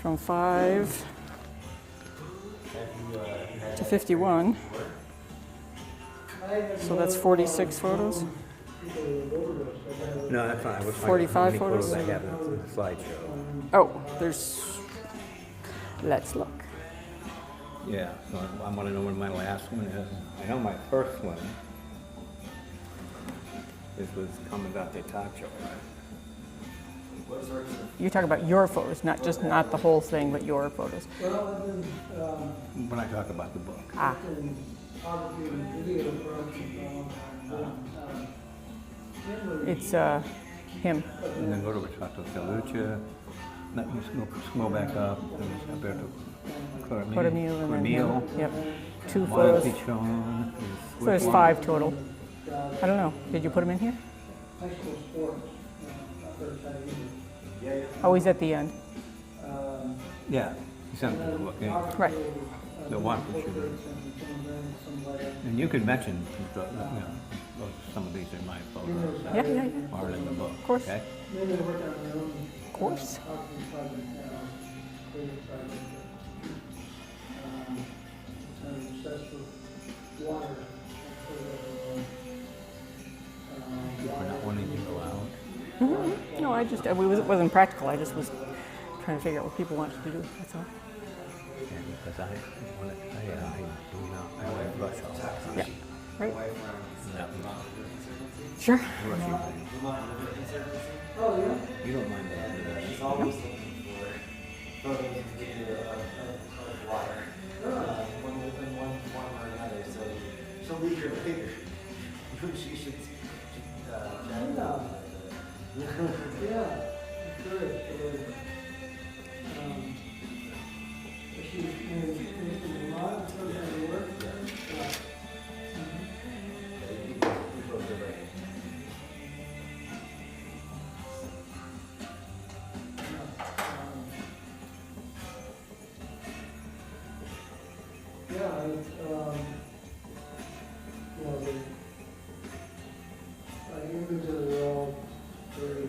from 5 to 51. So that's 46 photos. No, that's fine. 45 photos? I have in the slideshow. Oh, there's. Let's look. Yeah, so I want to know when my last one is. I know my first one. This was Comandante Tacho, right? You're talking about your photos, not the whole thing, but your photos. When I talk about the book. Ah. It's him. And then go to Retrato Feluccia. Scroll back up. There's Alberto Coromio and then him. Yep. 2 Moyle photos. Pichon. So there's 5 total. I don't know. Did you put them in here? Oh, he's at the end. Yeah, he sent me the book. Yeah. Right. The one for sure. And you could mention, some of these are my photos. Yeah. Are in the book. Of course. Okay? Of course. We're not wanting to go out. Mm-hmm. No, it wasn't practical. I just was trying to figure out what people wanted to do. That's all. And because I want to rush off. Yeah. Right. Yeah. Sure. Rushing things. You don't mind that? No. She'll leave here later. She should chat about it. Yeah, good. She's in Vermont, to work. Yeah. Humans are all very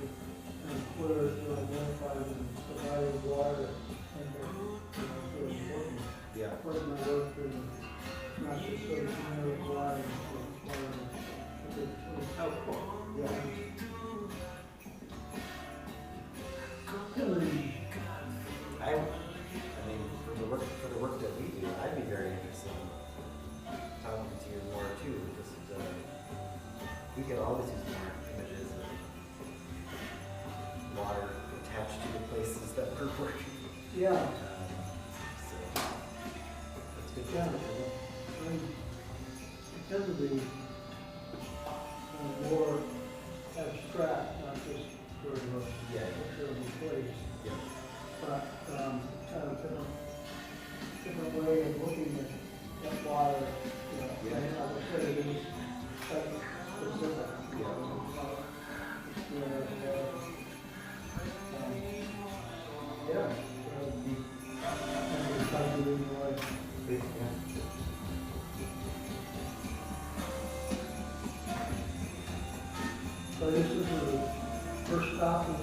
clear to identify and survive water and they're important. Yeah. Part of my work is not just sort of familiar with water, but oh, cool. Yeah. I mean, for the work that we do, I'd be very interested in talking to you more too, because we can always use more images of water attached to the places that we're working. Yeah. So that's good. Yeah. It tends to be more abstract, not just sort of a picture of a place. Yeah. But kind of different way of looking at water. Yeah. And as I said, it is specific. So this is the first stop in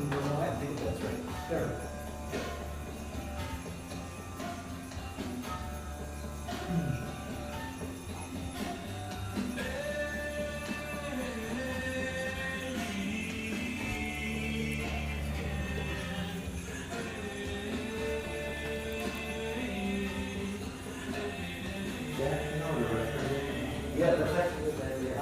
Vermont. I think that's right. There. Yeah, that's actually a good idea.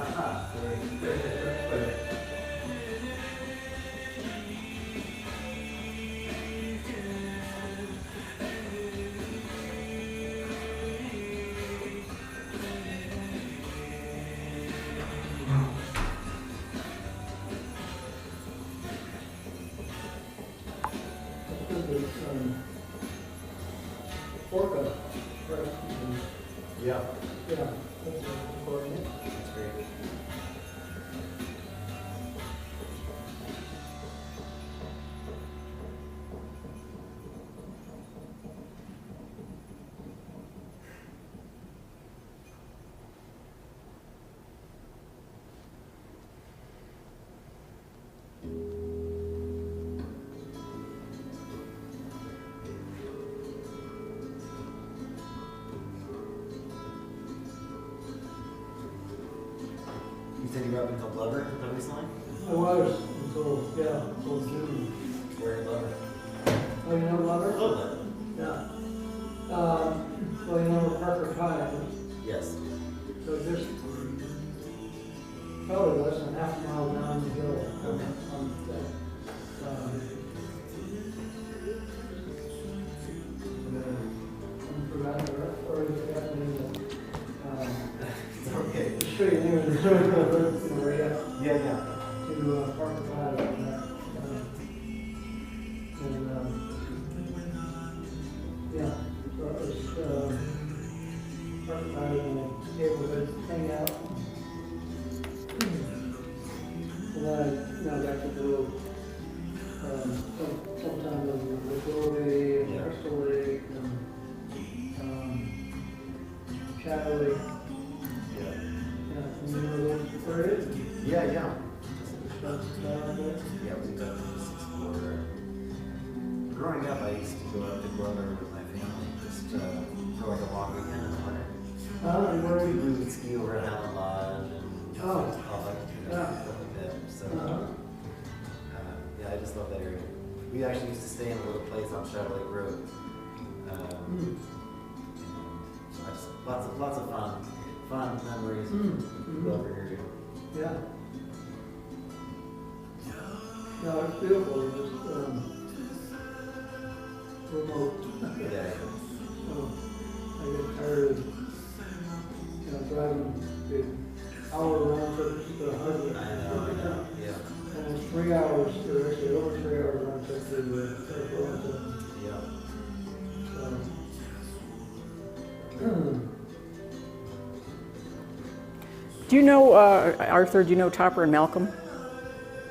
Orca. Yeah. Yeah. That's important. That's great. recently? I was until June. Where in Lover? Oh, you know A Lover? little bit. Yeah. Well, you know where Parker High is? Yes. So just probably less than half a mile down the hill. Okay. On that, I forgot the rest, or you forgot the name It's okay. of the street, anyway, the road, right up Yeah, yeah. to Parker High. Yeah, so it was, Parker High, and the neighborhood hang out. And then I got to do, sometimes on the Dory and Yeah. Crystal Lake and, Shadow Lake, Yeah. and you know those areas? Yeah, yeah. That's, Yeah, we got to just explore. Growing up, I used to go up to Glover with my family, just for like a long weekend in the winter. where We would ski over at Allen Lodge and all that, stuff like that. So, yeah, I just love that area. We actually used to stay in a little place on Shadow Lake Road. And I just, lots of fun memories of Glover area. Yeah. No, it's beautiful, it's just, remote. Yeah. So I get tired of, driving the hour round trip to Hardwick. I know, yeah. Almost 3 hours, or actually over 3 hours round trip to Toronto. Yeah. So, Do you know, Arthur, do you know Topper and Malcolm?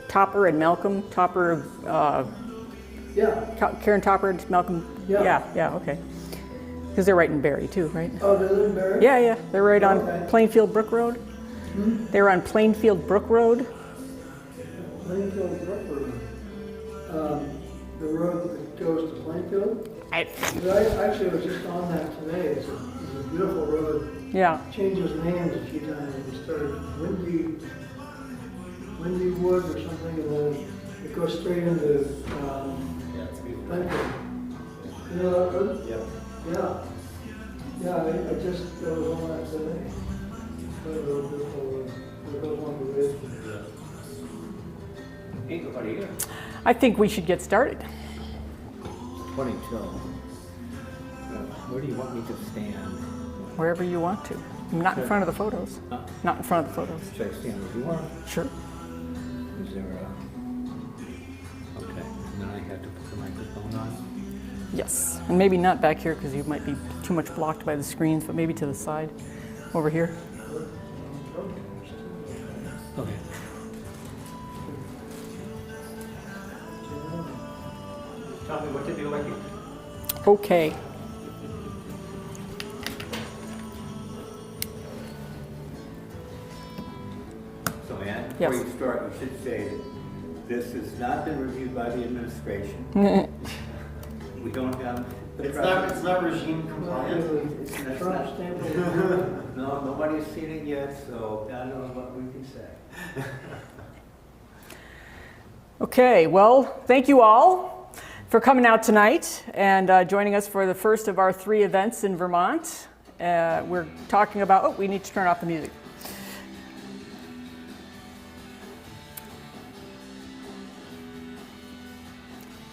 Topper and Malcolm? Topper, yeah. Karen Topper and Malcolm? Yeah. Yeah, okay. Because they're right in Barrie too, right? Oh, they live in Barrie? Yeah, they're right on Okay. Plainfield Brook Road. They're on Plainfield Brook Road. Plainfield Brook Road. The road that goes to Plainfield? I actually was just on that today. It's a beautiful road. Yeah, Changes names a few times. It started Windy Wood or something, and then it goes straight into Yeah, it's beautiful. Plainfield. You know that road? Yeah. Yeah. Yeah, I just was on that today. That road, beautiful road. It goes on the ridge. Ain't nobody here. I think we should get started. 22. Where do you want me to stand? Wherever you want to. Not in front of the photos. Huh? Not in front of the photos. Should I stand where you want? Sure. Is there a... Okay, and then I have to put the microphone on? Yes. And maybe not back here because you might be too much blocked by the screens, but maybe to the side. Over here. Okay. Tell me what to do, like you. Okay. So Ann, Yes. before you start, you should say that this has not been reviewed by the administration. We don't have the It's not regime compliant. It's Trump stamp. No, nobody's seen it yet, so I don't know what we can say. Okay, well, thank you all for coming out tonight and joining us for the first of our 3 events in Vermont. We're talking about, we need to turn off the music.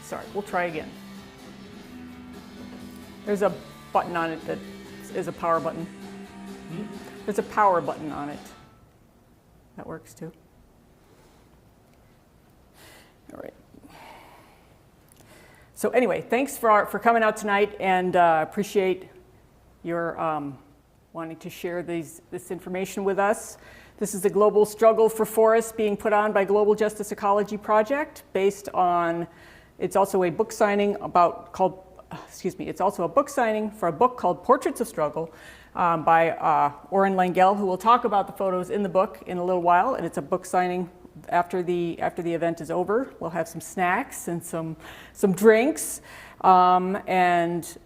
Sorry, we'll try again. There's a button on it that is a power button. There's a power button on it. That works too. All right. So anyway, thanks for coming out tonight, and appreciate your wanting to share this information with us. This is a global struggle for forests being put on by Global Justice Ecology Project, based on. It's also a book signing it's also a book signing for a book called Portraits of Struggle by Oren Langell, who will talk about the photos in the book in a little while. And it's a book signing after the event is over. We'll have some snacks and some drinks. And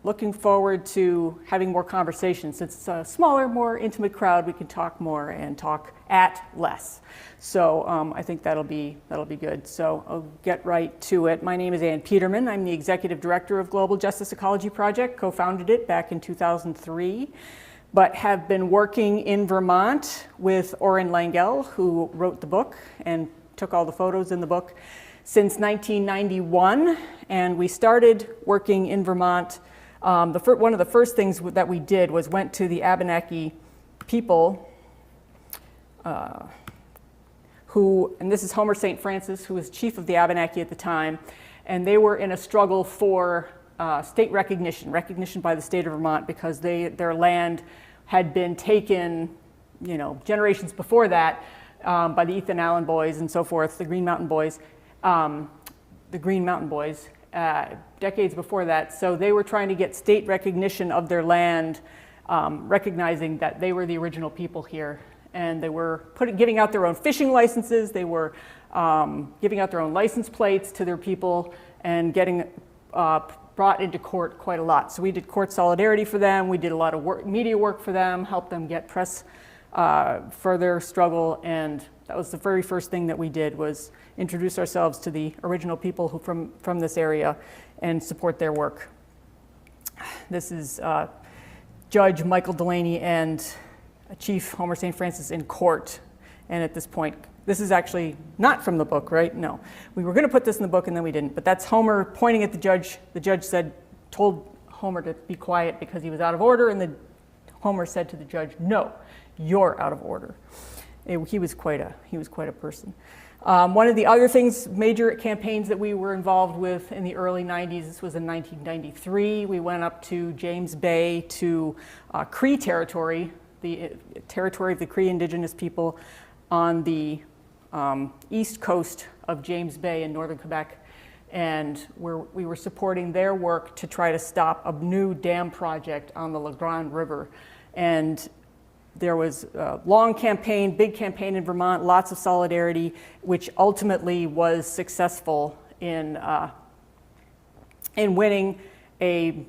looking forward to having more conversations. Since it's a smaller, more intimate crowd, we can talk more and talk at less. So I think that'll be good. So I'll get right to it. My name is Ann Peterman. I'm the Executive Director of Global Justice Ecology Project, co-founded it back in 2003, but have been working in Vermont with Oren Langell, who wrote the book and took all the photos in the book, since 1991. And we started working in Vermont. One of the first things that we did was went to the Abenaki people, and this is Homer St. Francis, who was chief of the Abenaki at the time, and they were in a struggle for state recognition by the state of Vermont, because their land had been taken, generations before that, by the Ethan Allen boys and so forth, the Green Mountain Boys. Decades before that. So they were trying to get state recognition of their land, recognizing that they were the original people here. And they were giving out their own fishing licenses. They were giving out their own license plates to their people and getting brought into court quite a lot. So we did court solidarity for them. We did a lot of media work for them, helped them get press for their struggle. And that was the very first thing that we did, was introduce ourselves to the original people from this area and support their work. This is Judge Michael Delaney and Chief Homer St. Francis in court. And at this point, this is actually not from the book, right? No. We were going to put this in the book and then we didn't. But that's Homer pointing at the judge. The judge told Homer to be quiet because he was out of order. And Homer said to the judge, "No, you're out of order." He was quite a person. One of the other major campaigns that we were involved with in the early 90s, this was in 1993, we went up to James Bay to Cree territory, the territory of the Cree indigenous people on the east coast of James Bay in northern Quebec. And we were supporting their work to try to stop a new dam project on the La Grande River. And there was a long campaign, big campaign in Vermont, lots of solidarity, which ultimately was successful in winning a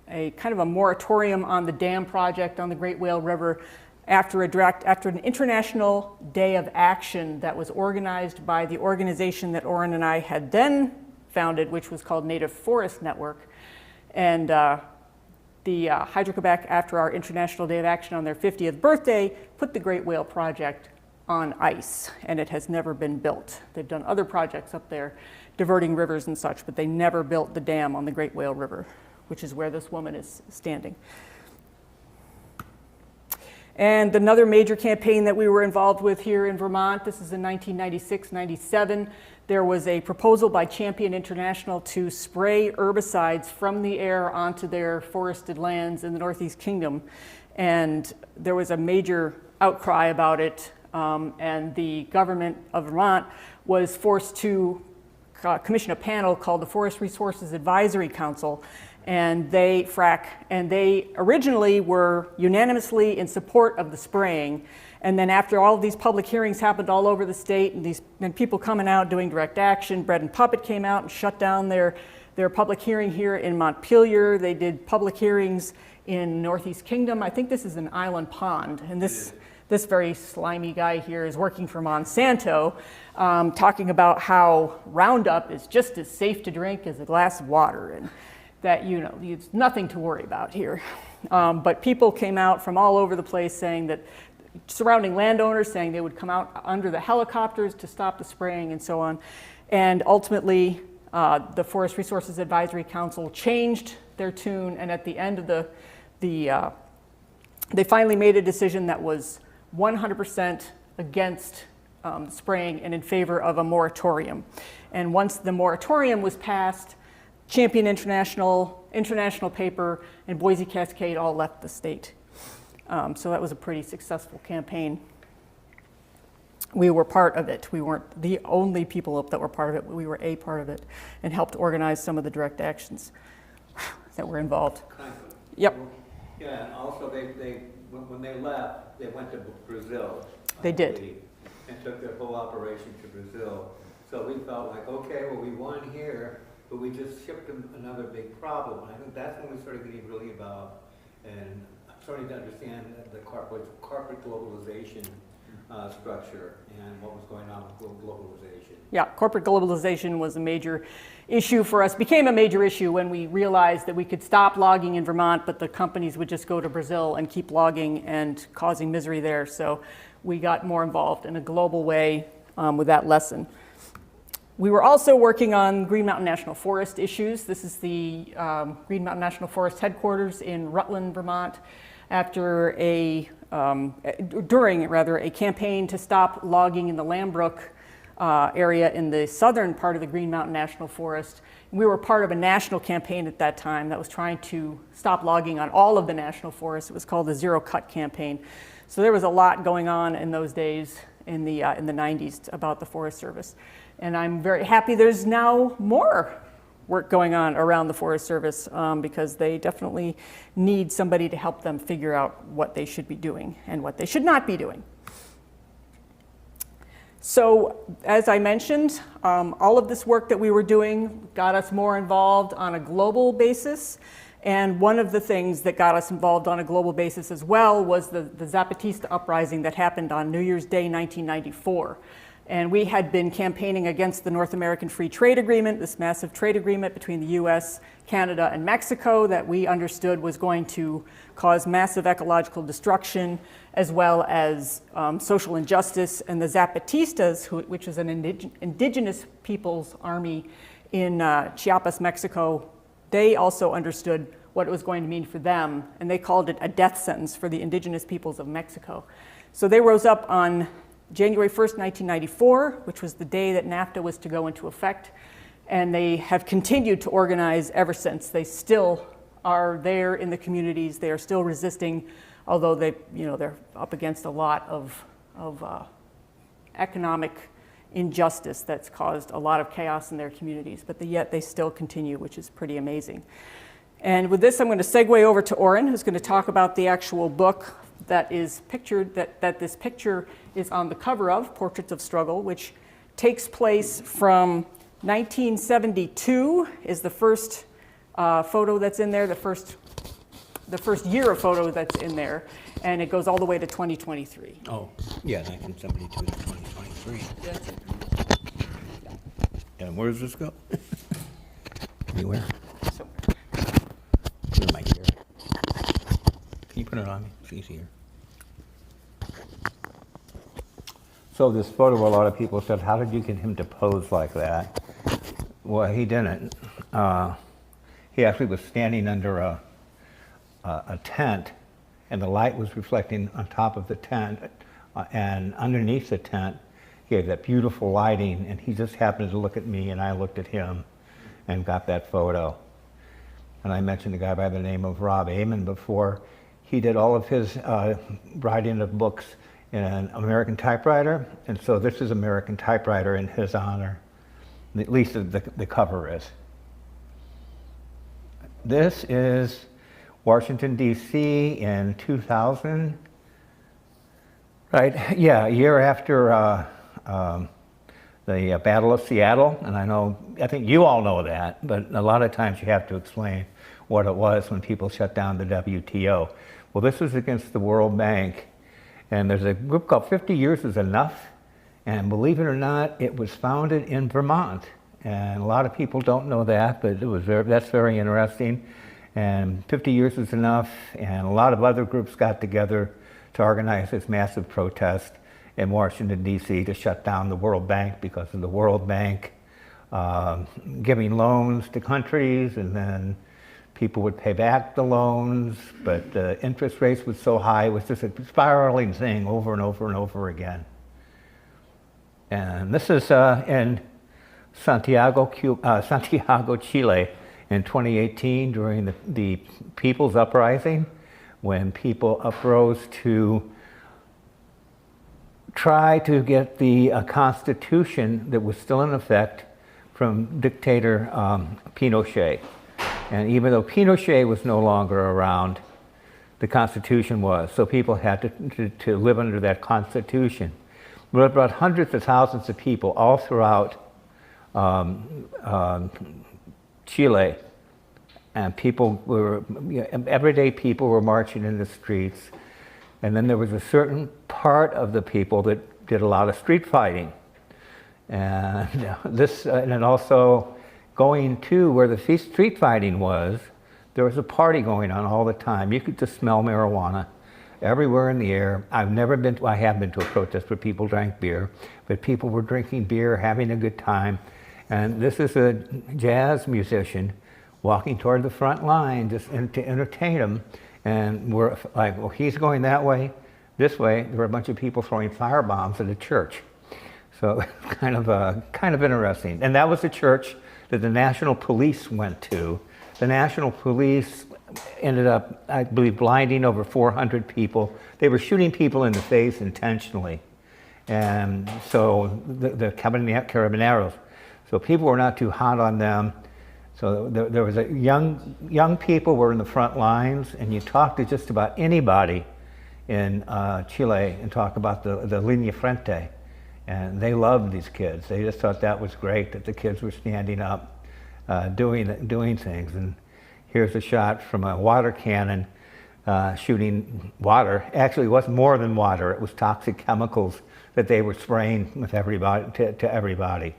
kind of a moratorium on the dam project on the Great Whale River after an international day of action that was organized by the organization that Oren and I had then founded, which was called Native Forest Network. And the Hydro-Quebec, after our International Day of Action on their 50th birthday, put the Great Whale Project on ice, and it has never been built. They've done other projects up there, diverting rivers and such, but they never built the dam on the Great Whale River, which is where this woman is standing. And another major campaign that we were involved with here in Vermont, this is in 1996-97, there was a proposal by Champion International to spray herbicides from the air onto their forested lands in the Northeast Kingdom. And there was a major outcry about it, and the government of Vermont was forced to commission a panel called the Forest Resources Advisory Council. And they originally were unanimously in support of the spraying. And then after all of these public hearings happened all over the state, and people coming out doing direct action, Bread and Puppet came out and shut down their public hearing here in Montpelier. They did public hearings in Northeast Kingdom. I think this is an island pond. And this very slimy guy here is working for Monsanto, talking about how Roundup is just as safe to drink as a glass of water. And that, it's nothing to worry about here. But people came out from all over the place saying that, surrounding landowners saying they would come out under the helicopters to stop the spraying and so on. And ultimately, the Forest Resources Advisory Council changed their tune, and at the end of they finally made a decision that was 100% against spraying and in favor of a moratorium. And once the moratorium was passed, Champion International Paper, and Boise Cascade all left the state. So that was a pretty successful campaign. We were part of it. We weren't the only people that were part of it. We were a part of it and helped organize some of the direct actions that were involved. Yep. Yeah, and also when they left, they went to Brazil. They did. And took their whole operation to Brazil. So we felt like, okay, well, we won here. but we just shipped them another big problem. And I think that's when we started getting really involved and starting to understand the corporate globalization structure and what was going on with globalization. Yeah, corporate globalization was a major issue for us, became a major issue when we realized that we could stop logging in Vermont, but the companies would just go to Brazil and keep logging and causing misery there. So we got more involved in a global way with that lesson. We were also working on Green Mountain National Forest issues. This is the Green Mountain National Forest headquarters in Rutland, Vermont, after during a campaign to stop logging in the Lambrook area in the southern part of the Green Mountain National Forest. And we were part of a national campaign at that time that was trying to stop logging on all of the national forests. It was called the Zero Cut Campaign. So there was a lot going on in those days in the 90s about the Forest Service. And I'm very happy there's now more work going on around the Forest Service because they definitely need somebody to help them figure out what they should be doing and what they should not be doing. So as I mentioned, all of this work that we were doing got us more involved on a global basis. And one of the things that got us involved on a global basis as well was the Zapatista uprising that happened on New Year's Day 1994. And we had been campaigning against the North American Free Trade Agreement, this massive trade agreement between the US, Canada, and Mexico that we understood was going to cause massive ecological destruction as well as social injustice. And the Zapatistas, which is an indigenous people's army in Chiapas, Mexico, they also understood what it was going to mean for them, and they called it a death sentence for the indigenous peoples of Mexico. So they rose up on January 1st, 1994, which was the day that NAFTA was to go into effect, and they have continued to organize ever since. They still are there in the communities. They are still resisting, although they're up against a lot of economic injustice that's caused a lot of chaos in their communities, but yet they still continue, which is pretty amazing. And with this, I'm going to segue over to Oren, who's going to talk about the actual book that is pictured, that this picture is on the cover of, Portraits of Struggle, which takes place from 1972 is the first photo that's in there, the first year of photo that's in there, and it goes all the way to 2023. Oh, yeah, 1972 to 2023. That's it. And where does this go? Anywhere? So, Put it in my ear. Can you put it on me? It's easier. So this photo, a lot of people said, how did you get him to pose like that? Well, he didn't. He actually was standing under a tent, and the light was reflecting on top of the tent, and underneath the tent gave that beautiful lighting, and he just happened to look at me, and I looked at him and got that photo. And I mentioned a guy by the name of Rob Amon before. He did all of his writing of books in an American typewriter, and so this is American typewriter in his honor. At least the cover is. This is Washington, D.C. in 2000. Right, yeah, a year after the Battle of Seattle, and I think you all know that, but a lot of times you have to explain what it was when people shut down the WTO. Well, this was against the World Bank, and there's a group called 50 Years is Enough, and believe it or not, it was founded in Vermont, and a lot of people don't know that, but that's very interesting. And 50 Years is Enough, and a lot of other groups got together to organize this massive protest in Washington, D.C. to shut down the World Bank because of the World Bank giving loans to countries, and then people would pay back the loans, but the interest rates was so high, it was just a spiraling thing over and over and over again. And this is in Santiago, Chile in 2018 during the People's Uprising, when people uprose to try to get the constitution that was still in effect from dictator Pinochet. And even though Pinochet was no longer around, the Constitution was. So people had to live under that Constitution. But about hundreds of thousands of people all throughout Chile, and everyday people were marching in the streets, and then there was a certain part of the people that did a lot of street fighting, and and also going to where the street fighting was, there was a party going on all the time. You could just smell marijuana everywhere in the air. I have been to a protest where people drank beer, but people were drinking beer, having a good time. And this is a jazz musician walking toward the front line just to entertain them. And we're like, well, he's going that way, this way. There were a bunch of people throwing firebombs at a church. So kind of interesting. And that was the church that the National Police went to. The National Police ended up, I believe, blinding over 400 people. They were shooting people in the face intentionally. And so the carabineros, so people were not too hot on them. So there was young people were in the front lines, and you talk to just about anybody in Chile and talk about the Línea Frente. And they loved these kids. They just thought that was great, that the kids were standing up, doing things. And here's a shot from a water cannon shooting water. Actually, it wasn't more than water. It was toxic chemicals that they were spraying with everybody to everybody.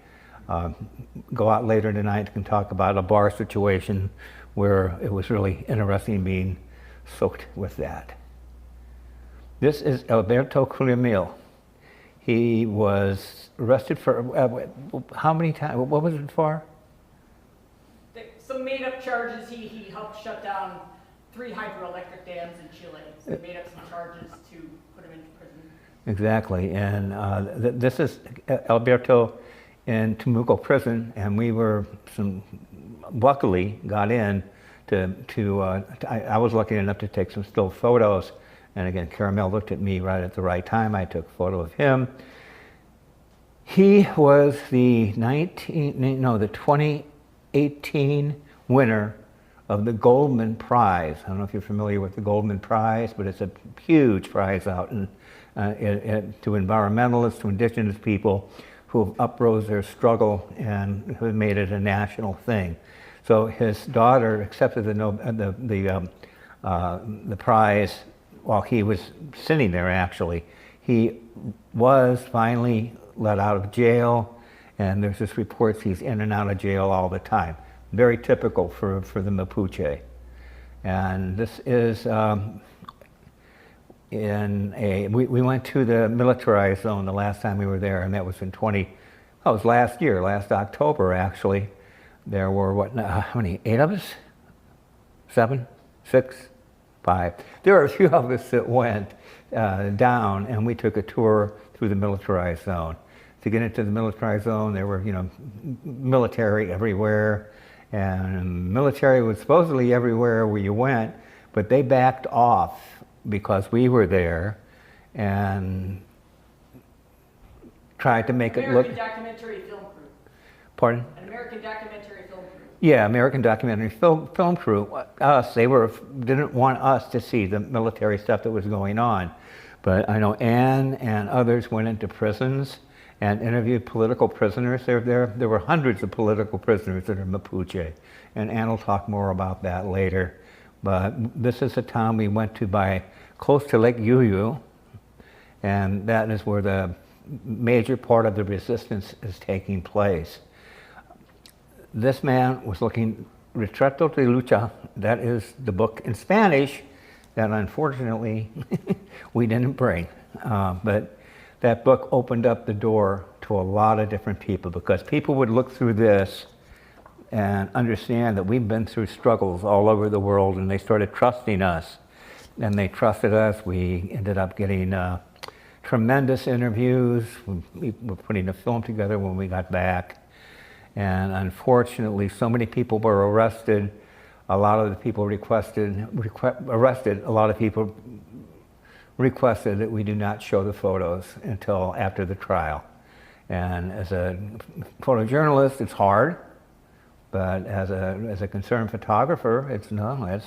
Go out later tonight and talk about a bar situation where it was really interesting being soaked with that. This is Alberto Culimil. He was arrested for how many times? What was it for? Some made-up charges. He helped shut down 3 hydroelectric dams in Chile. So he made up some charges to put him into prison. Exactly, and this is Alberto in Temuco prison, and we were luckily got in I was lucky enough to take some still photos, and again, Caramel looked at me right at the right time. I took a photo of him. He was the 2018 winner of the Goldman Prize. I don't know if you're familiar with the Goldman Prize, but it's a huge prize out to environmentalists, to indigenous people who have uprose their struggle and who have made it a national thing. So his daughter accepted the prize while he was sitting there, actually. He was finally let out of jail, and there's this reports he's in and out of jail all the time. Very typical for the Mapuche. And this is we went to the militarized zone the last time we were there, and that was it was last year, last October actually. There were how many, 8 of us? 7, 6, 5. There were a few of us that went down, and we took a tour through the militarized zone. To get into the militarized zone, there were, military everywhere, and military was supposedly everywhere where you went, but they backed off because we were there and tried to make it look... American documentary film crew. Pardon? An American documentary film crew. Yeah, American documentary film crew. Us, they didn't want us to see the military stuff that was going on. But I know Ann and others went into prisons and interviewed political prisoners. There were hundreds of political prisoners that are Mapuche, and Ann will talk more about that later. But this is a town we went to close to Lake Yuyu, and that is where the major part of the resistance is taking place. This man was looking, Retrato de Lucha, that is the book in Spanish that unfortunately we didn't bring. But that book opened up the door to a lot of different people, because people would look through this and understand that we've been through struggles all over the world, and they started trusting us. And they trusted us. We ended up getting tremendous interviews. We were putting a film together when we got back. And unfortunately, so many people were arrested. A lot of the people requested that we do not show the photos until after the trial. And as a photojournalist, it's hard. But as a concerned photographer, that's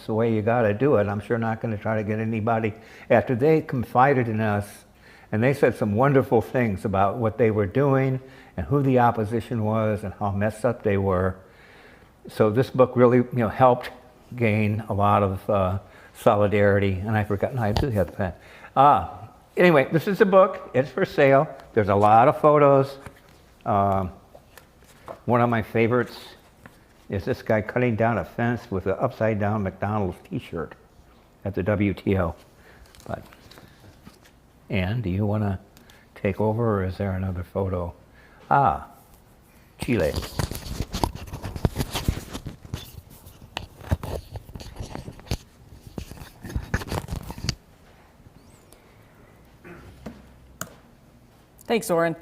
the way you got to do it. I'm sure not going to try to get anybody. After they confided in us, and they said some wonderful things about what they were doing and who the opposition was and how messed up they were, so this book really, helped gain a lot of solidarity. And I forgot, no, I do have the pen. Anyway, this is a book. It's for sale. There's a lot of photos. One of my favorites is this guy cutting down a fence with an upside-down McDonald's T-shirt at the WTO. But, Ann, do you want to take over, or is there another photo? Chile. Thanks, Oren.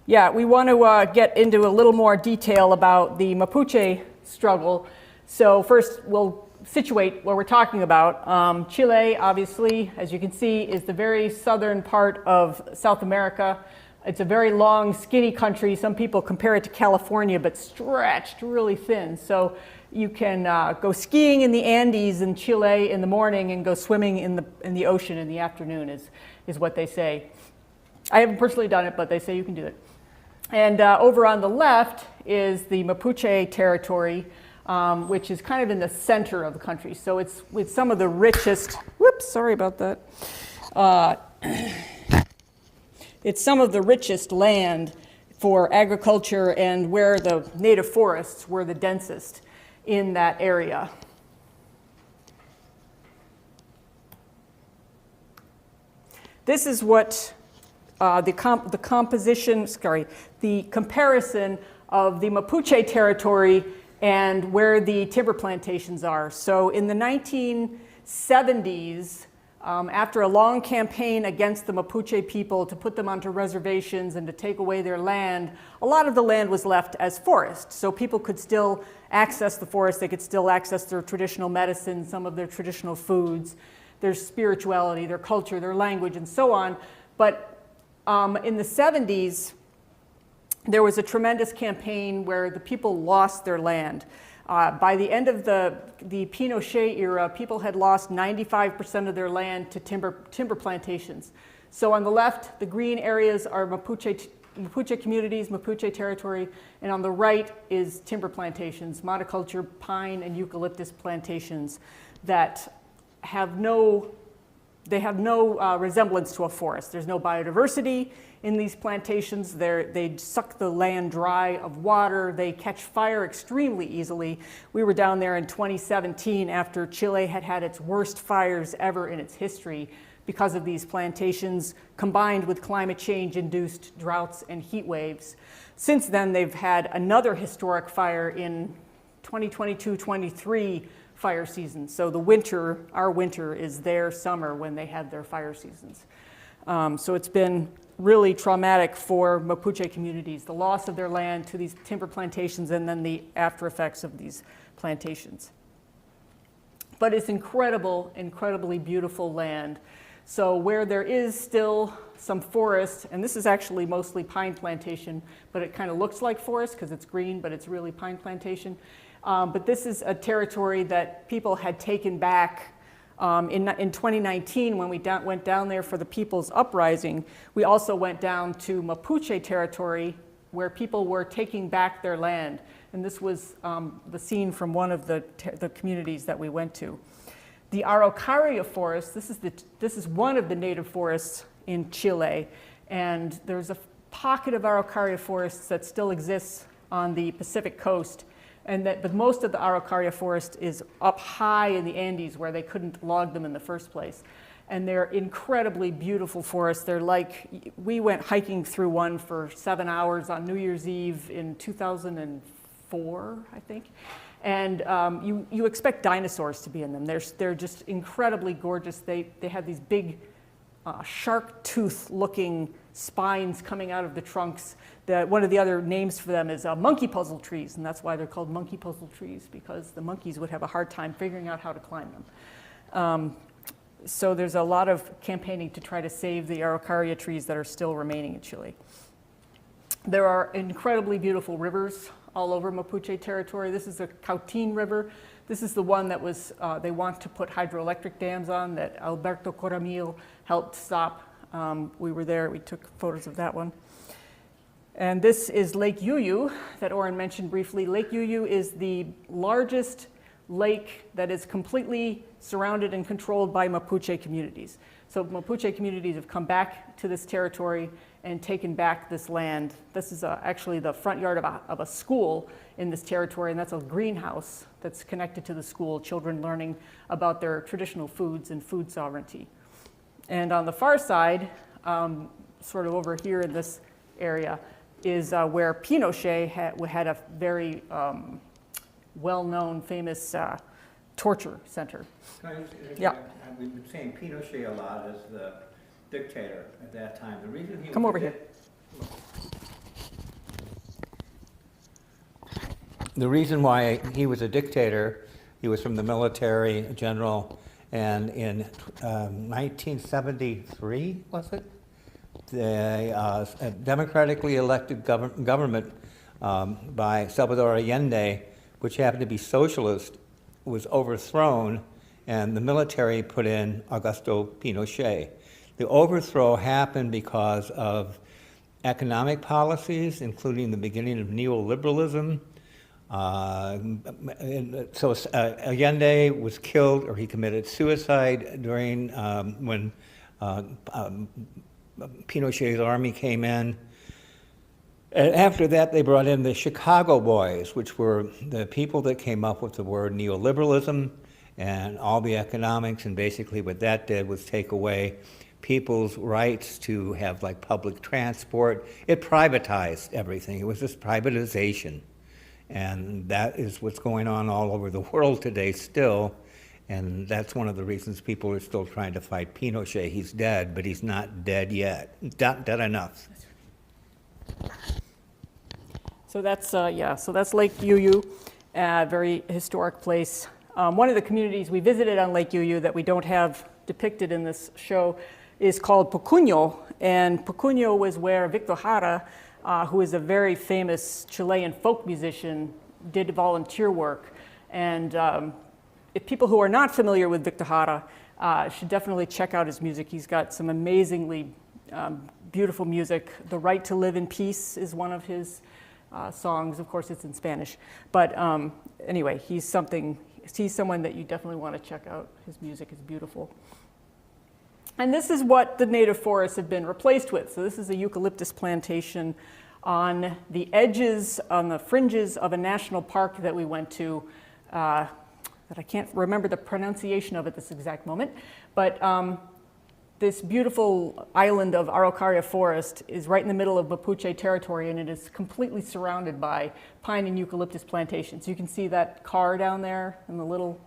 Yeah, we want to get into a little more detail about the Mapuche struggle. So first, we'll situate what we're talking about. Chile, obviously, as you can see, is the very southern part of South America. It's a very long, skinny country. Some people compare it to California, but stretched really thin. So you can go skiing in the Andes in Chile in the morning and go swimming in the ocean in the afternoon, is what they say. I haven't personally done it, but they say you can do it. And over on the left is the Mapuche territory, which is kind of in the center of the country. So it's with some of the richest, whoops, sorry about that. It's some of the richest land for agriculture and where the native forests were the densest in that area. This is what the comparison of the Mapuche territory and where the timber plantations are. So in the 1970s, after a long campaign against the Mapuche people to put them onto reservations and to take away their land, a lot of the land was left as forest. So people could still access the forest, they could still access their traditional medicine, some of their traditional foods, their spirituality, their culture, their language, and so on. But in the 70s, there was a tremendous campaign where the people lost their land. By the end of the Pinochet era, people had lost 95% of their land to timber plantations. So on the left, the green areas are Mapuche communities, Mapuche territory, and on the right is timber plantations, monoculture pine and eucalyptus plantations that have no resemblance to a forest. There's no biodiversity in these plantations. They suck the land dry of water. They catch fire extremely easily. We were down there in 2017 after Chile had had its worst fires ever in its history because of these plantations combined with climate change-induced droughts and heat waves. Since then, they've had another historic fire in 2022-23 fire season. So the winter, our winter, is their summer when they had their fire seasons. So it's been really traumatic for Mapuche communities, the loss of their land to these timber plantations and then the after effects of these plantations. But it's incredibly beautiful land. So where there is still some forest, and this is actually mostly pine plantation, but it kind of looks like forest because it's green, but it's really pine plantation. But this is a territory that people had taken back in 2019 when we went down there for the People's Uprising. We also went down to Mapuche territory where people were taking back their land. And this was the scene from one of the communities that we went to. The Araucaria forest, this is one of the native forests in Chile. And there's a pocket of Araucaria forests that still exists on the Pacific coast. But most of the Araucaria forest is up high in the Andes where they couldn't log them in the first place. And they're incredibly beautiful forests. They're like, we went hiking through one for 7 hours on New Year's Eve in 2004, I think. And you expect dinosaurs to be in them. They're just incredibly gorgeous. They have these big shark tooth looking spines coming out of the trunks. One of the other names for them is monkey puzzle trees, and that's why they're called monkey puzzle trees, because the monkeys would have a hard time figuring out how to climb them. So there's a lot of campaigning to try to save the Araucaria trees that are still remaining in Chile. There are incredibly beautiful rivers all over Mapuche territory. This is the Cautín River. This is the one that was, they want to put hydroelectric dams on that Alberto Coramil helped stop. We were there, we took photos of that one. And this is Lake Yuyu that Oren mentioned briefly. Lake Yuyu is the largest lake that is completely surrounded and controlled by Mapuche communities. So Mapuche communities have come back to this territory and taken back this land. This is actually the front yard of a school in this territory, and that's a greenhouse that's connected to the school, children learning about their traditional foods and food sovereignty. And on the far side, sort of over here in this area, is where Pinochet had a very well-known, famous torture center. Yeah. We've been saying Pinochet a lot as the dictator at that time. The reason he Come over here. The reason why he was a dictator, he was from the military, a general, and in 1973, was it? The democratically elected government by Salvador Allende, which happened to be socialist, was overthrown, and the military put in Augusto Pinochet. The overthrow happened because of economic policies, including the beginning of neoliberalism. So Allende was killed, or he committed suicide during when Pinochet's army came in. And after that, they brought in the Chicago Boys, which were the people that came up with the word neoliberalism and all the economics, and basically what that did was take away people's rights to have like public transport. It privatized everything. It was just privatization. And that is what's going on all over the world today still. And that's one of the reasons people are still trying to fight Pinochet. He's dead, but he's not dead yet. Not dead enough. So that's so that's Lake Yuyu, a very historic place. One of the communities we visited on Lake Yuyu that we don't have depicted in this show is called Pucuño, and Pucuño was where Victor Jara, who is a very famous Chilean folk musician, did volunteer work. And if people who are not familiar with Victor Jara should definitely check out his music. He's got some amazingly beautiful music. The Right to Live in Peace is one of his songs. Of course, it's in Spanish. But anyway, he's someone that you definitely want to check out. His music is beautiful. And this is what the native forests have been replaced with. So this is a eucalyptus plantation on the edges, on the fringes of a national park that we went to, that I can't remember the pronunciation of at this exact moment, but this beautiful island of Araucaria Forest is right in the middle of Mapuche territory, and it is completely surrounded by pine and eucalyptus plantations. You can see that car down there, and that little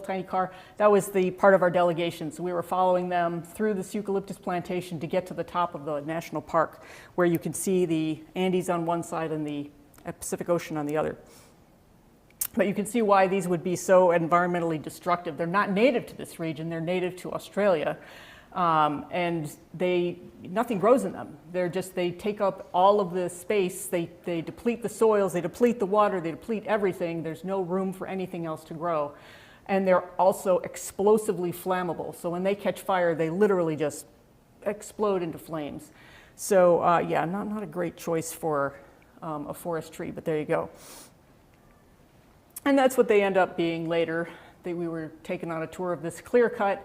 tiny car. That was the part of our delegation. So we were following them through this eucalyptus plantation to get to the top of the national park, where you can see the Andes on one side and the Pacific Ocean on the other. But you can see why these would be so environmentally destructive. They're not native to this region, they're native to Australia. And nothing grows in them. They take up all of the space, they deplete the soils, they deplete the water, they deplete everything. There's no room for anything else to grow. And they're also explosively flammable. So when they catch fire, they literally just explode into flames. So yeah, not a great choice for a forest tree, but there you go. And that's what they end up being later. We were taken on a tour of this clear cut.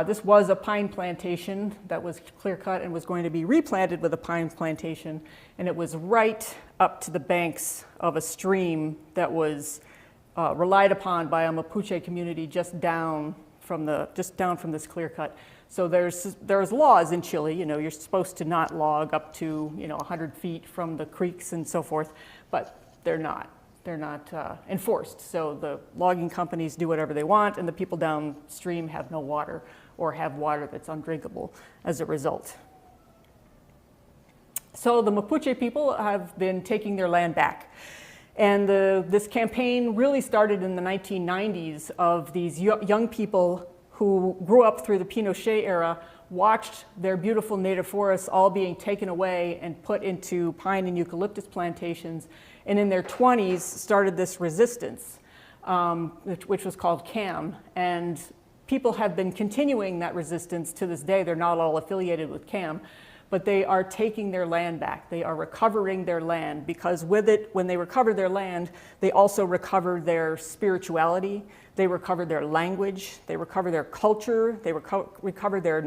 This was a pine plantation that was clear cut and was going to be replanted with a pine plantation. And it was right up to the banks of a stream that was relied upon by a Mapuche community just down from this clear cut. So there's laws in Chile. You're supposed to not log up to 100 feet from the creeks and so forth, but they're not enforced. So the logging companies do whatever they want, and the people downstream have no water, or have water that's undrinkable as a result. So the Mapuche people have been taking their land back. And this campaign really started in the 1990s of these young people who grew up through the Pinochet era, watched their beautiful native forests all being taken away and put into pine and eucalyptus plantations, and in their 20s started this resistance, which was called CAM. And people have been continuing that resistance to this day. They're not all affiliated with CAM, but they are taking their land back. They are recovering their land, because with it, when they recover their land, they also recover their spirituality, they recover their language, they recover their culture, they recover their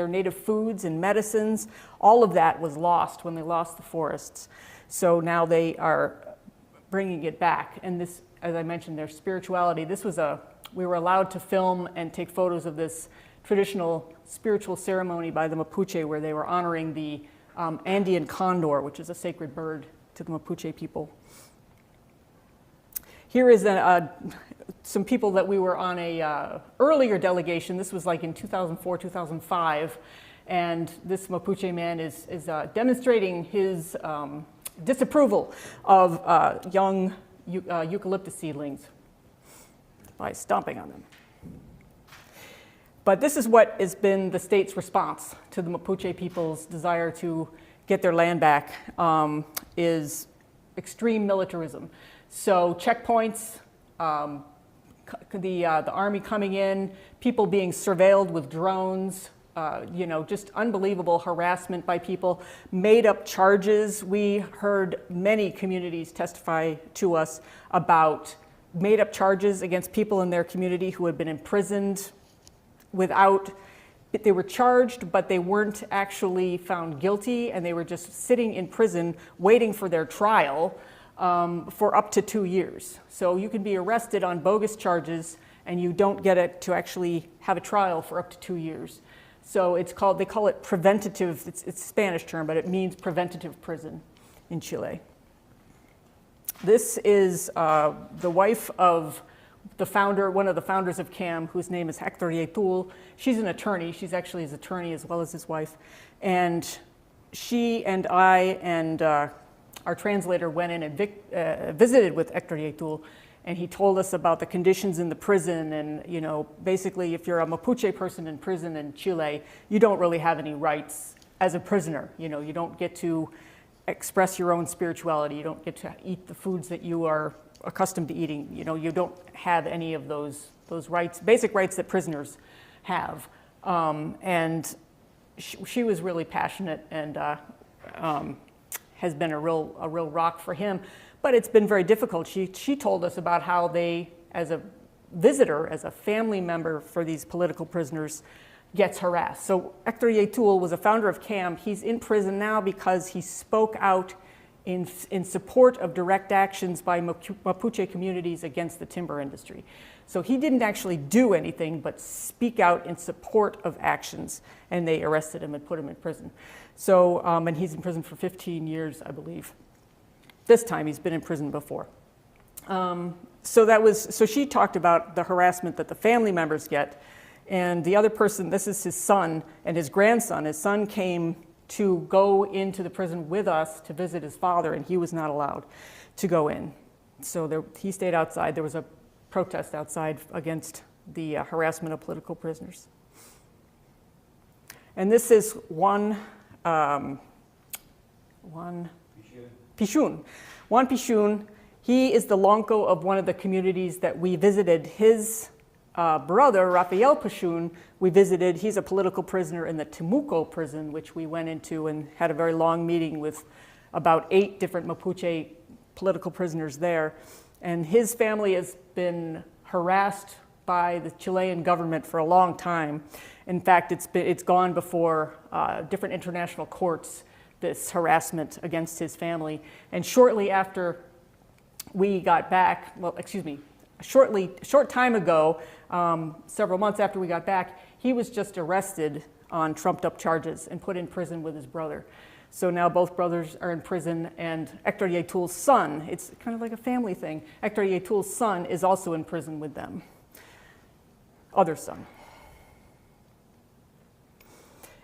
native foods and medicines. All of that was lost when they lost the forests. So now they are bringing it back. And this, as I mentioned, their spirituality, we were allowed to film and take photos of this traditional spiritual ceremony by the Mapuche, where they were honoring the Andean condor, which is a sacred bird to the Mapuche people. Here is some people that we were on a earlier delegation. This was like in 2004, 2005. And this Mapuche man is demonstrating his disapproval of young eucalyptus seedlings by stomping on them. But this is what has been the state's response to the Mapuche people's desire to get their land back, is extreme militarism. So checkpoints, the army coming in, people being surveilled with drones, just unbelievable harassment by people, made up charges. We heard many communities testify to us about made up charges against people in their community who had been imprisoned they were charged, but they weren't actually found guilty, and they were just sitting in prison waiting for their trial for up to 2 years. So you can be arrested on bogus charges and you don't get it to actually have a trial for up to 2 years. So they call it preventative, it's a Spanish term, but it means preventative prison in Chile. This is the wife of one of the founders of CAM, whose name is Hector Yetul. She's an attorney. She's actually his attorney as well as his wife. And she and I and our translator went in and visited with Hector Yetul, and he told us about the conditions in the prison. And basically, if you're a Mapuche person in prison in Chile, you don't really have any rights as a prisoner. You don't get to express your own spirituality. You don't get to eat the foods that you are accustomed to eating. You don't have any of those rights, basic rights that prisoners have. And she was really passionate and has been a real rock for him. But it's been very difficult. She told us about how they, as a visitor, as a family member for these political prisoners, gets harassed. So Hector Yetul was a founder of CAM. He's in prison now because he spoke out in support of direct actions by Mapuche communities against the timber industry. So he didn't actually do anything but speak out in support of actions, and they arrested him and put him in prison. So, and he's in prison for 15 years, I believe. This time he's been in prison before. So she talked about the harassment that the family members get, and the other person, this is his son and his grandson. His son came to go into the prison with us to visit his father, and he was not allowed to go in. So he stayed outside. There was a protest outside against the harassment of political prisoners. And this is Juan Pichun. Juan Pichun, he is the lonco of one of the communities that we visited. His brother, Rafael Pichun, we visited. He's a political prisoner in the Temuco prison, which we went into and had a very long meeting with about 8 different Mapuche political prisoners there. And his family has been harassed by the Chilean government for a long time. In fact, it's gone before different international courts, this harassment against his family. And shortly after we got back, a short time ago, several months after we got back, he was just arrested on trumped up charges and put in prison with his brother. So now both brothers are in prison, and Hector Yetul's son, it's kind of like a family thing, Hector Yetul's son is also in prison with them. Other son.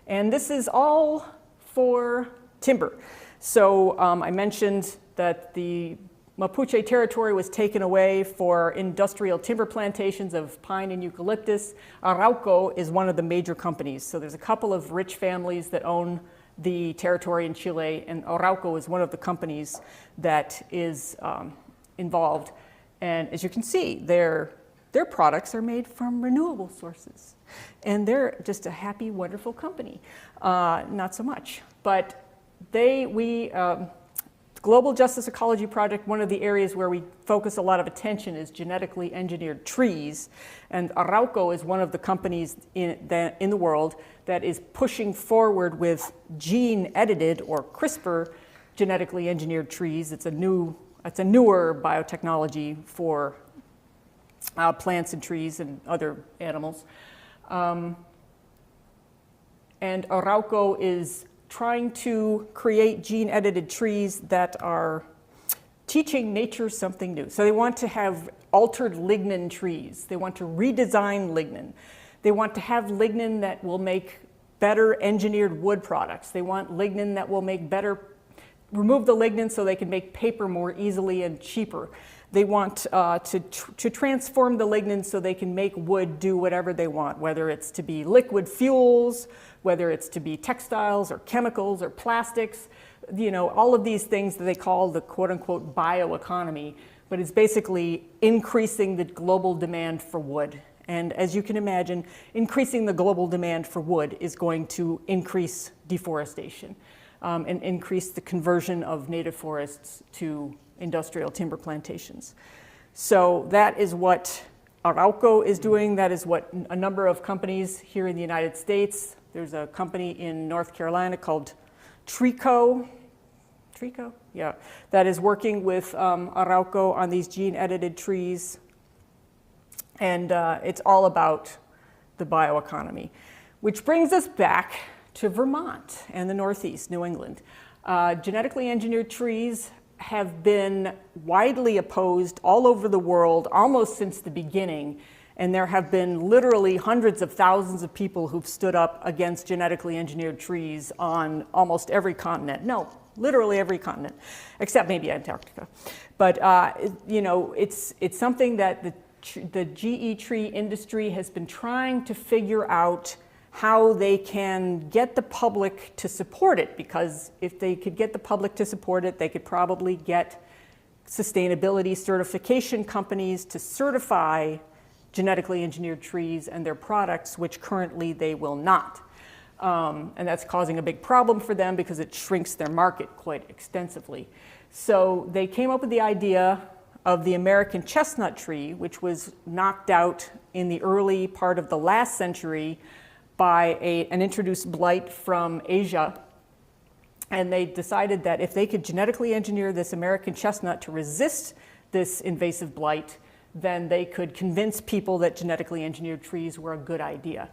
And this is all for timber. So I mentioned that the Mapuche territory was taken away for industrial timber plantations of pine and eucalyptus. Arauco is one of the major companies. So there's a couple of rich families that own the territory in Chile, and Arauco is one of the companies that is involved. And as you can see, they're their products are made from renewable sources. And they're just a happy, wonderful company. Not so much. But Global Justice Ecology Project, one of the areas where we focus a lot of attention is genetically engineered trees. And Arauco is one of the companies in the world that is pushing forward with gene-edited or CRISPR genetically engineered trees. It's a newer biotechnology for plants and trees and other animals. And Arauco is trying to create gene-edited trees that are teaching nature something new. So they want to have altered lignin trees. They want to redesign lignin. They want to have lignin that will make better engineered wood products. They want lignin that will make remove the lignin so they can make paper more easily and cheaper. They want to transform the lignin so they can make wood do whatever they want, whether it's to be liquid fuels, whether it's to be textiles or chemicals or plastics, all of these things that they call the quote-unquote bioeconomy, but it's basically increasing the global demand for wood. And as you can imagine, increasing the global demand for wood is going to increase deforestation and increase the conversion of native forests to industrial timber plantations. So that is what Arauco is doing. That is what a number of companies here in the United States. There's a company in North Carolina called Trico, yeah, that is working with Arauco on these gene-edited trees. And it's all about the bioeconomy, which brings us back to Vermont and the Northeast, New England. Genetically engineered trees have been widely opposed all over the world almost since the beginning. And there have been literally hundreds of thousands of people who've stood up against genetically engineered trees on almost every continent. No, literally every continent, except maybe Antarctica. But it's something that the GE tree industry has been trying to figure out how they can get the public to support it, because if they could get the public to support it, they could probably get sustainability certification companies to certify genetically engineered trees and their products, which currently they will not. And that's causing a big problem for them because it shrinks their market quite extensively. So they came up with the idea of the American chestnut tree, which was knocked out in the early part of the last century by an introduced blight from Asia. And they decided that if they could genetically engineer this American chestnut to resist this invasive blight, then they could convince people that genetically engineered trees were a good idea.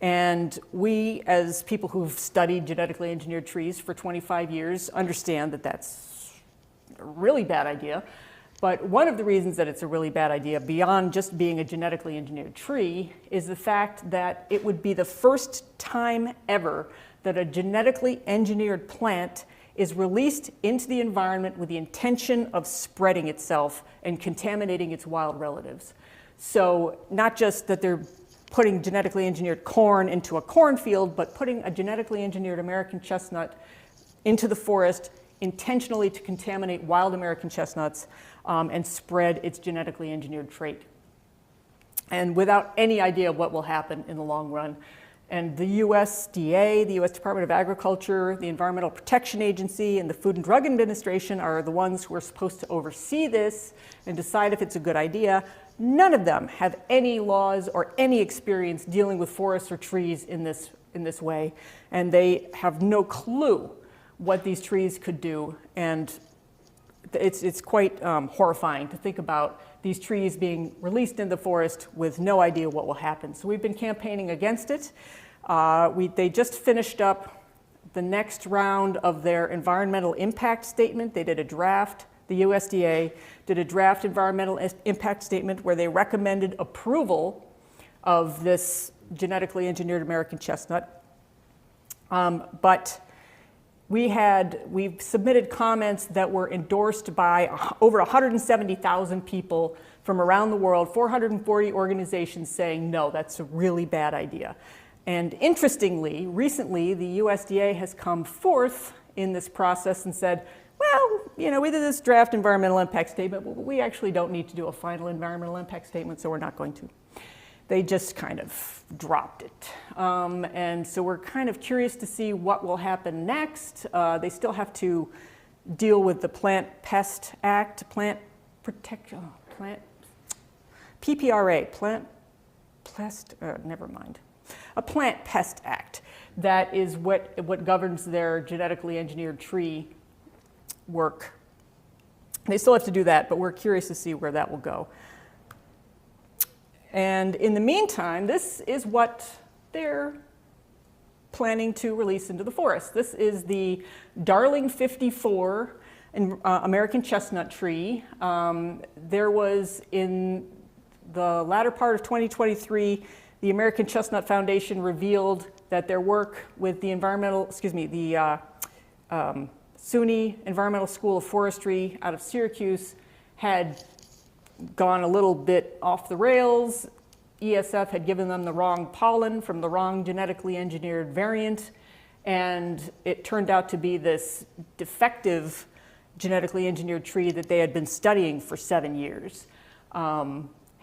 And we, as people who've studied genetically engineered trees for 25 years, understand that that's a really bad idea. But one of the reasons that it's a really bad idea, beyond just being a genetically engineered tree, is the fact that it would be the first time ever that a genetically engineered plant is released into the environment with the intention of spreading itself and contaminating its wild relatives. So not just that they're putting genetically engineered corn into a cornfield, but putting a genetically engineered American chestnut into the forest intentionally to contaminate wild American chestnuts and spread its genetically engineered trait. And without any idea of what will happen in the long run. And the USDA, the US Department of Agriculture, the Environmental Protection Agency, and the Food and Drug Administration are the ones who are supposed to oversee this and decide if it's a good idea. None of them have any laws or any experience dealing with forests or trees in this way. And they have no clue what these trees could do. And it's quite horrifying to think about these trees being released in the forest with no idea what will happen. So we've been campaigning against it. They just finished up the next round of their environmental impact statement. They did a draft, the USDA did a draft environmental impact statement where they recommended approval of this genetically engineered American chestnut. But we submitted comments that were endorsed by over 170,000 people from around the world, 440 organizations saying, no, that's a really bad idea. And interestingly, recently, the USDA has come forth in this process and said, well, we did this draft environmental impact statement, but we actually don't need to do a final environmental impact statement, so we're not going to. They just kind of dropped it. And so we're kind of curious to see what will happen next. They still have to deal with the Plant Pest Act, PPRA, never mind. A Plant Pest Act. That is what governs their genetically engineered tree work. They still have to do that, but we're curious to see where that will go. And in the meantime, this is what they're planning to release into the forest. This is the Darling 54 American chestnut tree. There was, in the latter part of 2023, the American Chestnut Foundation revealed that their work with the SUNY Environmental School of Forestry out of Syracuse had gone a little bit off the rails. ESF had given them the wrong pollen from the wrong genetically engineered variant, and it turned out to be this defective genetically engineered tree that they had been studying for 7 years.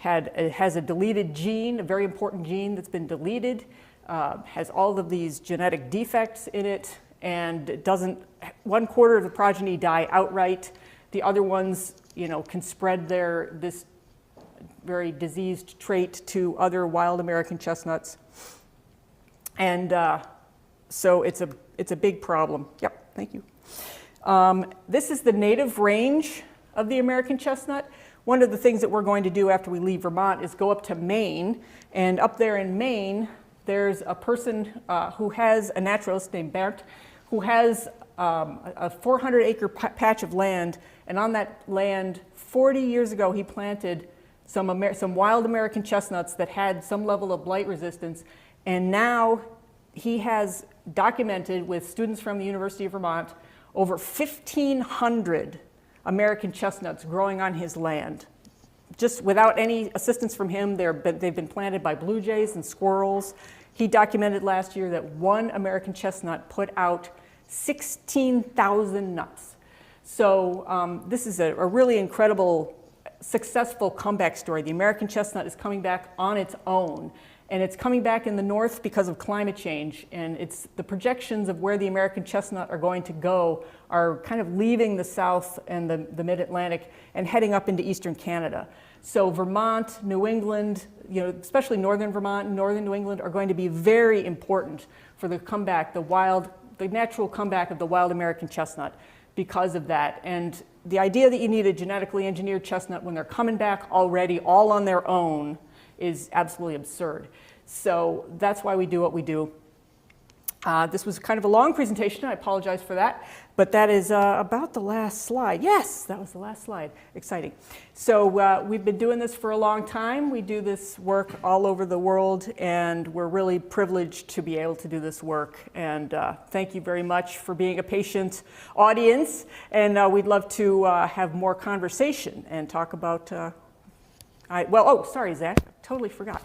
It has a deleted gene, a very important gene that's been deleted, has all of these genetic defects in it, and it doesn't, 1/4 of the progeny die outright. The other ones, can spread this very diseased trait to other wild American chestnuts. And so it's a big problem. Yep, thank you. This is the native range of the American chestnut. One of the things that we're going to do after we leave Vermont is go up to Maine. And up there in Maine, there's a person who has a naturalist named Bernd, who has a 400-acre patch of land. And on that land, 40 years ago, he planted some wild American chestnuts that had some level of blight resistance. And now he has documented with students from the University of Vermont over 1,500 American chestnuts growing on his land. Just without any assistance from him, they've been planted by blue jays and squirrels. He documented last year that one American chestnut put out 16,000 nuts. So this is a really incredible, successful comeback story. The American chestnut is coming back on its own. And it's coming back in the north because of climate change. And it's the projections of where the American chestnut are going to go are kind of leaving the south and the mid-Atlantic and heading up into eastern Canada. So Vermont, New England, especially northern Vermont and northern New England are going to be very important for the comeback, the natural comeback of the wild American chestnut because of that. And the idea that you need a genetically engineered chestnut when they're coming back already all on their own is absolutely absurd. So that's why we do what we do. This was kind of a long presentation. I apologize for that. But that is about the last slide. Yes, that was the last slide. Exciting. So we've been doing this for a long time. We do this work all over the world, and we're really privileged to be able to do this work. And thank you very much for being a patient audience. And we'd love to have more conversation and talk about sorry, Zach, I totally forgot.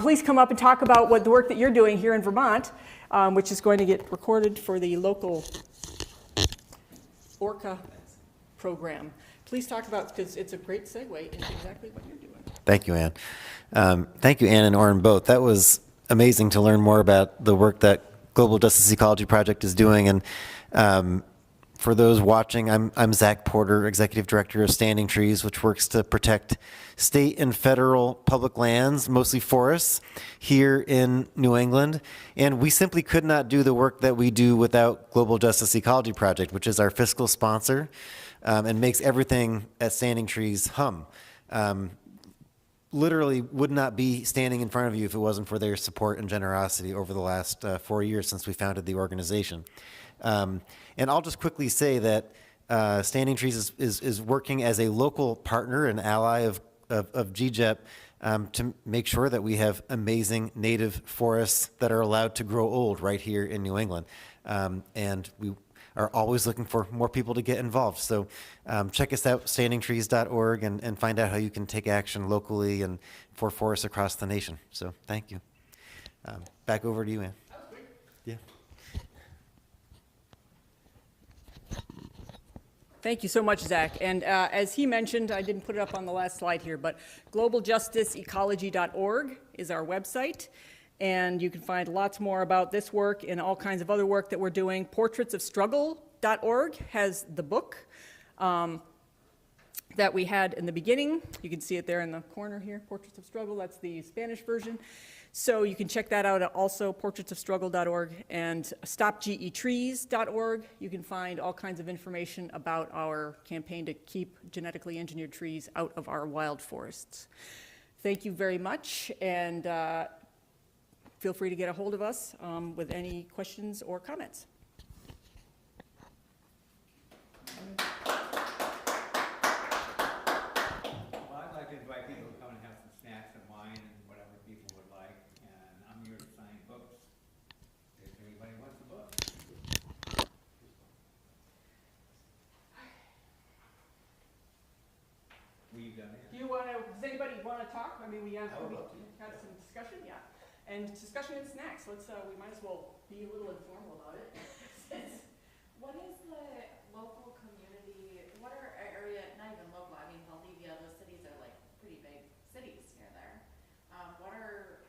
Please come up and talk about the work that you're doing here in Vermont, which is going to get recorded for the local ORCA program. Please talk about, because it's a great segue into exactly what you're doing. Thank you, Ann. Thank you, Ann and Oren, both. That was amazing to learn more about the work that Global Justice Ecology Project is doing. And for those watching, I'm Zach Porter, Executive Director of Standing Trees, which works to protect state and federal public lands, mostly forests, here in New England. And we simply could not do the work that we do without Global Justice Ecology Project, which is our fiscal sponsor and makes everything at Standing Trees hum. Literally would not be standing in front of you if it wasn't for their support and generosity over the last 4 years since we founded the organization. And I'll just quickly say that Standing Trees is working as a local partner and ally of GJEP to make sure that we have amazing native forests that are allowed to grow old right here in New England. And we are always looking for more people to get involved. So check us out, standingtrees.org, and find out how you can take action locally and for forests across the nation. So thank you. Back over to you, Ann. Yeah. Thank you so much, Zach. And as he mentioned, I didn't put it up on the last slide here, but globaljusticeecology.org is our website. And you can find lots more about this work and all kinds of other work that we're doing. Portraitsofstruggle.org has the book that we had in the beginning. You can see it there in the corner here, Portraits of Struggle. That's the Spanish version. So you can check that out at also portraitsofstruggle.org and stopgetrees.org. You can find all kinds of information about our campaign to keep genetically engineered trees out of our wild forests. Thank you very much, and feel free to get a hold of us with any questions or comments. Well, I'd like to invite people to come and have some snacks and wine and whatever people would like, and I'm here to sign books, if anybody wants a book. We've done it. Do you want to, does anybody want to talk? I mean, we have some discussion, yeah. And discussion and snacks, let's, we might as well be a little informal about it. What is the local community, what are area, not even local, I mean Valdivia, those cities are like pretty big cities near there. What are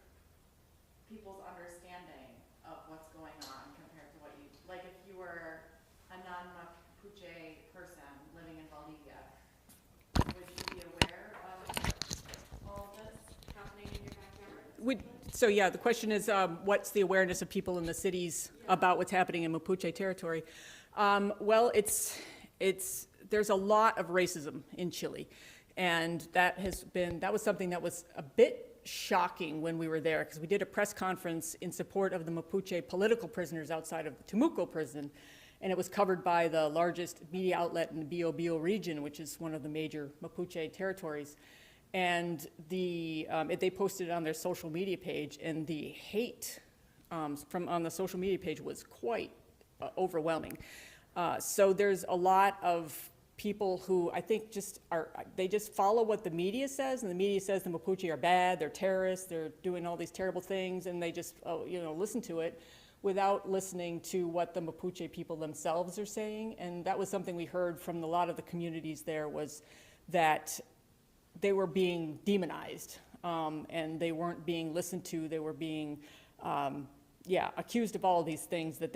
people's understanding of what's going on compared to what you, like if you were a non-Mapuche person living in Valdivia, would you be aware of all of this happening in your backyard? So yeah, the question is, what's the awareness of people in the cities about what's happening in Mapuche territory? Well, there's a lot of racism in Chile, and that was something that was a bit shocking when we were there, because we did a press conference in support of the Mapuche political prisoners outside of the Temuco prison, and it was covered by the largest media outlet in the Biobío region, which is one of the major Mapuche territories. And they posted it on their social media page, and the hate on the social media page was quite overwhelming. So there's a lot of people who I think they just follow what the media says, and the media says the Mapuche are bad, they're terrorists, they're doing all these terrible things, and they just listen to it without listening to what the Mapuche people themselves are saying. And that was something we heard from a lot of the communities there, was that they were being demonized, and they weren't being listened to. They were being, accused of all of these things that they